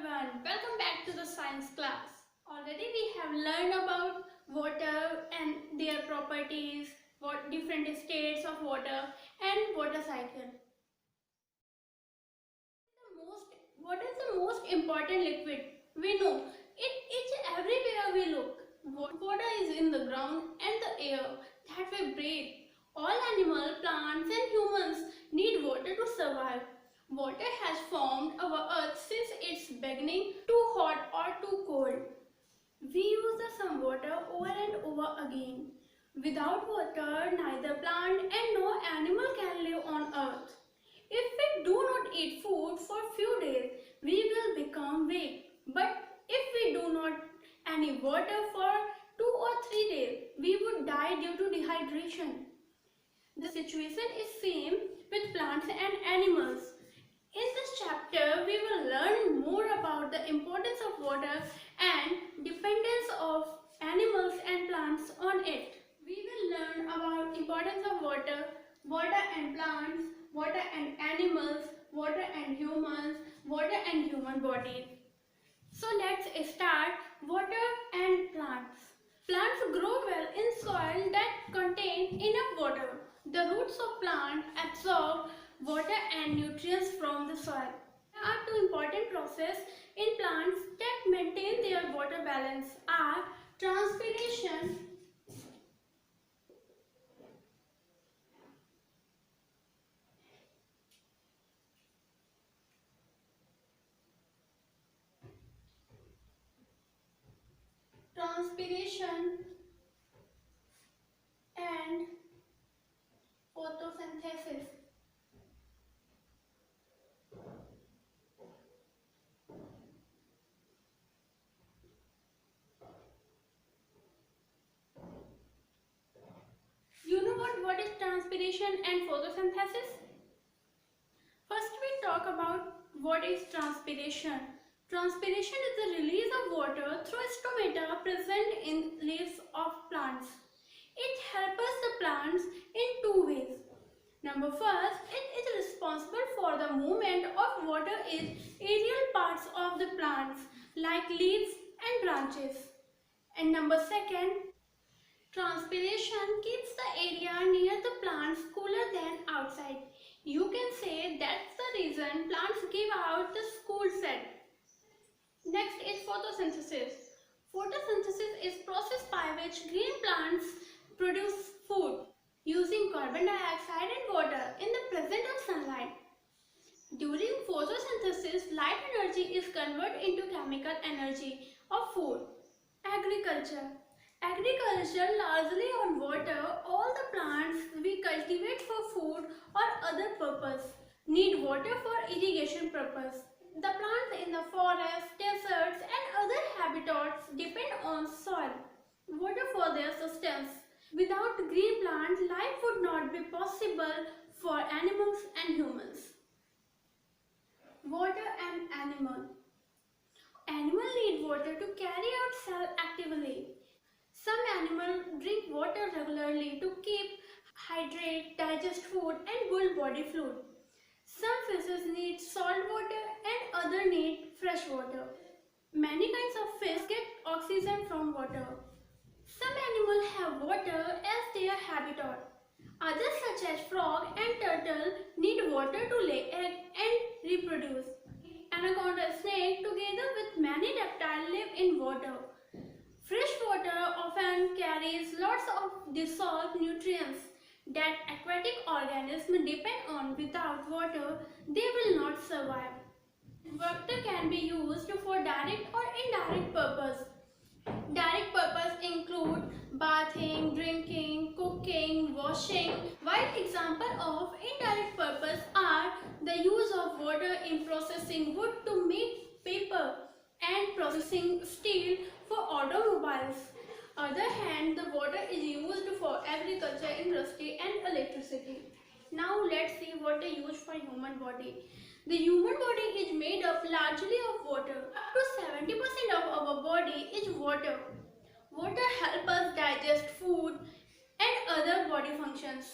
everyone, welcome back to the science class. Already we have learned about water and their properties, what different states of water and water cycle. What is the most important liquid? We know it is everywhere we look. Water is in the ground and the air that we breathe. All animals, plants and humans need water to survive. Water has formed our earth since its beginning, too hot or too cold. We use the sun water over and over again. Without water, neither plant and no animal can live on earth. If we do not eat food for few days, we will become weak. But if we do not any water for 2 or 3 days, we would die due to dehydration. The situation is same with plants and animals. In this chapter, we will learn more about the importance of water and dependence of animals and plants on it. We will learn about importance of water, water and plants, water and animals, water and humans, water and human bodies. So let's start water and plants. Plants grow well in soil that contain enough water. The roots of plants absorb water and nutrients from the soil. There are two important processes in plants that maintain their water balance are transpiration and photosynthesis. You know what is transpiration and photosynthesis? First we talk about what is transpiration. Transpiration is the release of water through stomata present in leaves of plants. It helps the plants in two ways. Number first, it is responsible for the movement of water in aerial parts of the plants like leaves and branches. And number second, transpiration keeps the area near the plants cooler than outside. You can say that's the reason plants give out the cool scent. Next is photosynthesis. Photosynthesis is process by which green plants produce food using carbon dioxide and water in the presence of sunlight. During photosynthesis, light energy is converted into chemical energy of food. Agriculture. Agriculture largely on water. All the plants we cultivate for food or other purpose need water for irrigation purpose. The plants in the forest, deserts and other habitats depend on soil, water for their sustenance. Without green plants, life would not be possible for animals and humans. Water and animal. Animals need water to carry out cell activity. Some animals drink water regularly to keep hydrated, digest food and build body fluid. Some fishes need salt water and others need fresh water. Many kinds of fish get oxygen from water. Some animals have water as their habitat. Others such as frog and turtle need water to lay egg and reproduce. Anaconda snake together with many reptiles live in water. Fresh water often carries lots of dissolved nutrients that aquatic organisms depend on. Without water, they will not survive. Water can be used for direct or indirect purpose. Direct purpose include bathing, drinking, cooking, washing, while examples of indirect purpose are the use of water in processing wood to make paper and processing steel for automobiles. Other hand, the water is used for agriculture, industry and electricity. Now let's see what they use for human body. The human body is made up largely of water. Up to 70% of our body is water. Water helps us digest food and other body functions.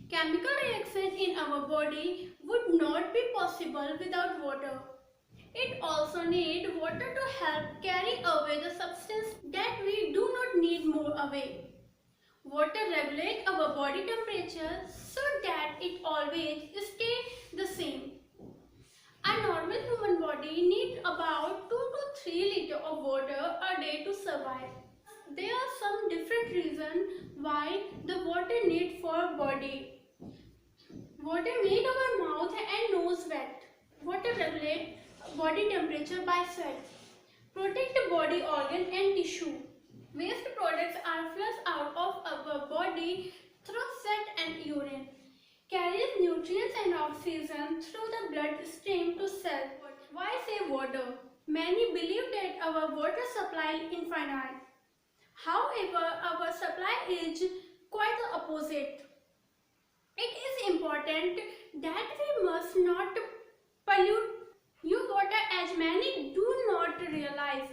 Chemical reaction in our body would not be possible without water. It also needs water to help carry away the substance that we do not need more away. Water regulates our body temperature so that it always stays the same. A normal human body needs about 2 to 3 liters of water a day to survive. There are some different reasons why the water need for body. Water make our mouth and nose wet. Water regulates body temperature by sweat. Protect the body organ and tissue. Waste products are flushed out of our body through sweat and urine. Carries nutrients and oxygen through the bloodstream to cells. Why save water? Many believe that our water supply is infinite. However, our supply is quite the opposite. It is important that we must not pollute your water as many do not realize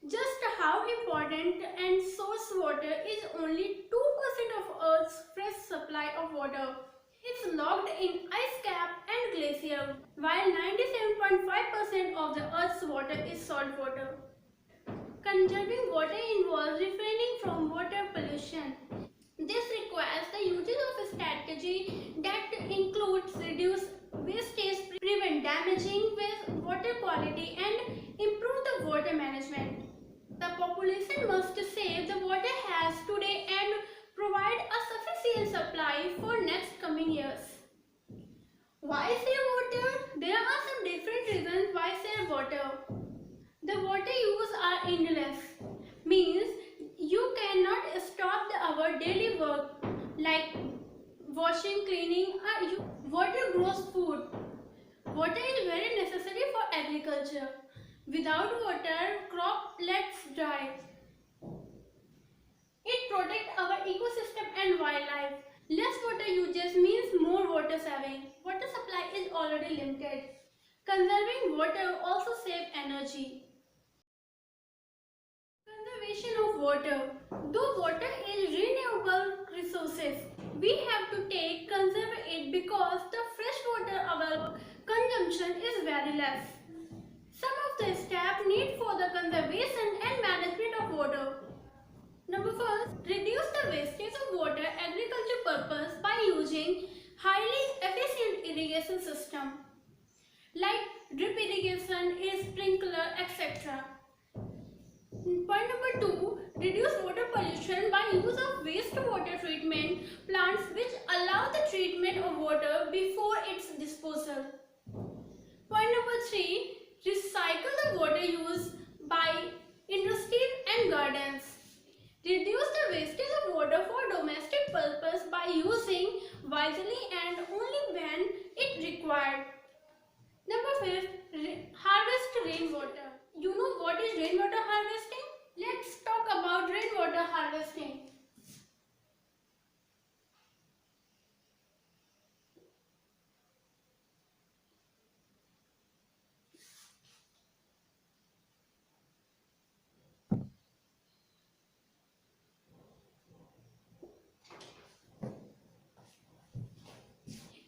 just how important and source water is only 2% of Earth's fresh supply of water. It's locked in ice cap and glacier, while 97.5% of the Earth's water is salt water. Conserving water involves refraining from water pollution. This requires the use of a strategy that includes reduce wastage, prevent damaging water quality and improve the water management. The population must save the water has today and provide a sufficient supply for next coming years. Why save water? There are some different reasons why save water. The water use are endless, means you cannot stop our daily work like washing, cleaning, water grows food. Water is very necessary for agriculture. Without water, croplets dry. It protects our ecosystem and wildlife. Less water usage means more water saving. Water supply is already limited. Conserving water also saves energy. Conservation of water. Though water is renewable resources, we have to conserve it because the fresh water our consumption is very less. Some of the steps needed for the conservation and management of water. Number first, reduce the wastage of water agriculture purpose by using highly efficient irrigation system like drip irrigation, sprinkler, etc. Point number 2, reduce water pollution by use of wastewater treatment plants which allow the treatment of water before its disposal. Point number 3, recycle the water used by industries and gardens. Reduce the wastage of water for domestic purpose by using wisely and only when it required. Number 5, harvest rainwater. You know what is rainwater harvesting? Let's talk about rainwater harvesting.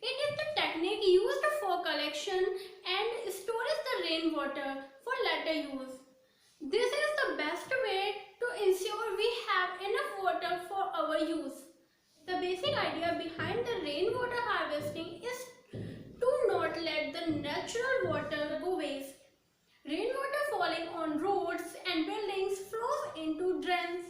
It is the technique used for collection and storage the rainwater for later use. This is the best way to ensure we have enough water for our use. The basic idea behind the rainwater harvesting is to not let the natural water go waste. Rainwater falling on roads and buildings flows into drains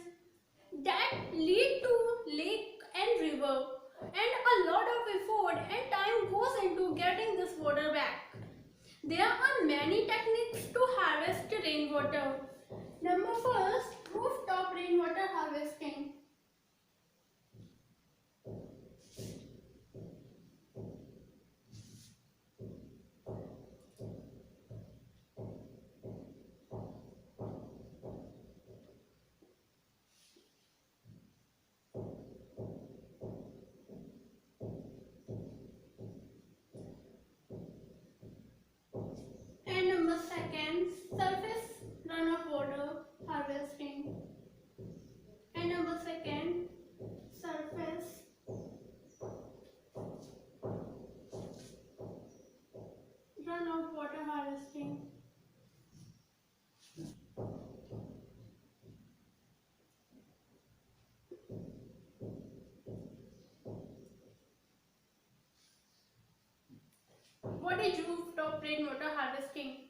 that lead to lake and river, and a lot of effort and time goes into getting this water back. There are many techniques to harvest rainwater. Number first, rooftop rainwater harvesting. And number second, surface runoff water harvesting. And number second, surface runoff water harvesting. What is rooftop rainwater harvesting?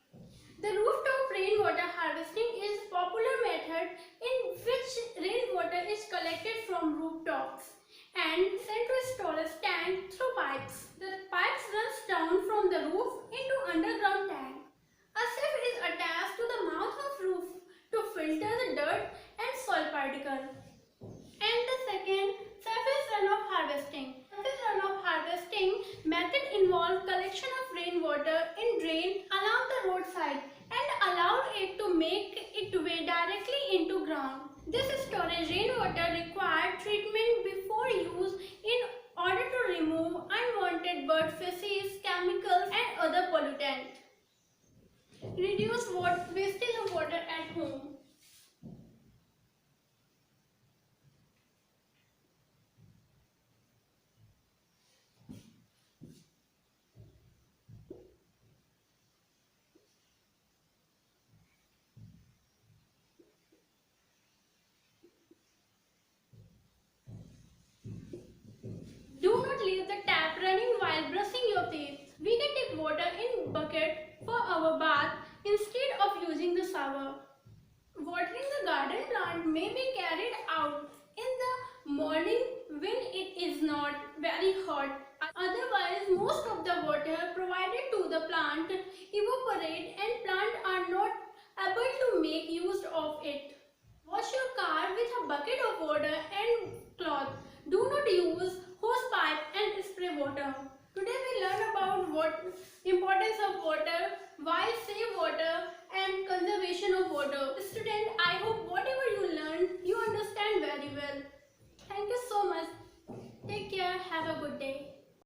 The rooftop rainwater harvesting is a popular method in which rainwater is collected from rooftops and sent to storage tank through pipes. The pipes runs down from the roof into underground tank. A sieve is attached to the mouth of roof to filter the dirt and soil particle. And the second, surface runoff harvesting. Surface runoff harvesting method involves collection of rainwater in drain along the roadside and allow it to make its way directly into ground. This storage rainwater requires treatment before use in order to remove unwanted bird feces, chemicals and other pollutants. Reduce wastage of water at home. Do not leave the tap running while brushing your teeth. We can take water in bucket for our bath instead of using the shower. Watering the garden plant may be carried out in the morning when it is not very hot. Otherwise, most of the water provided to the plant evaporate and plant are not able to make use of it. Wash your car with a bucket of water and cloth. Do not use hose pipe and spray water. Today we learn about what importance of water, why save water and conservation of water. Student,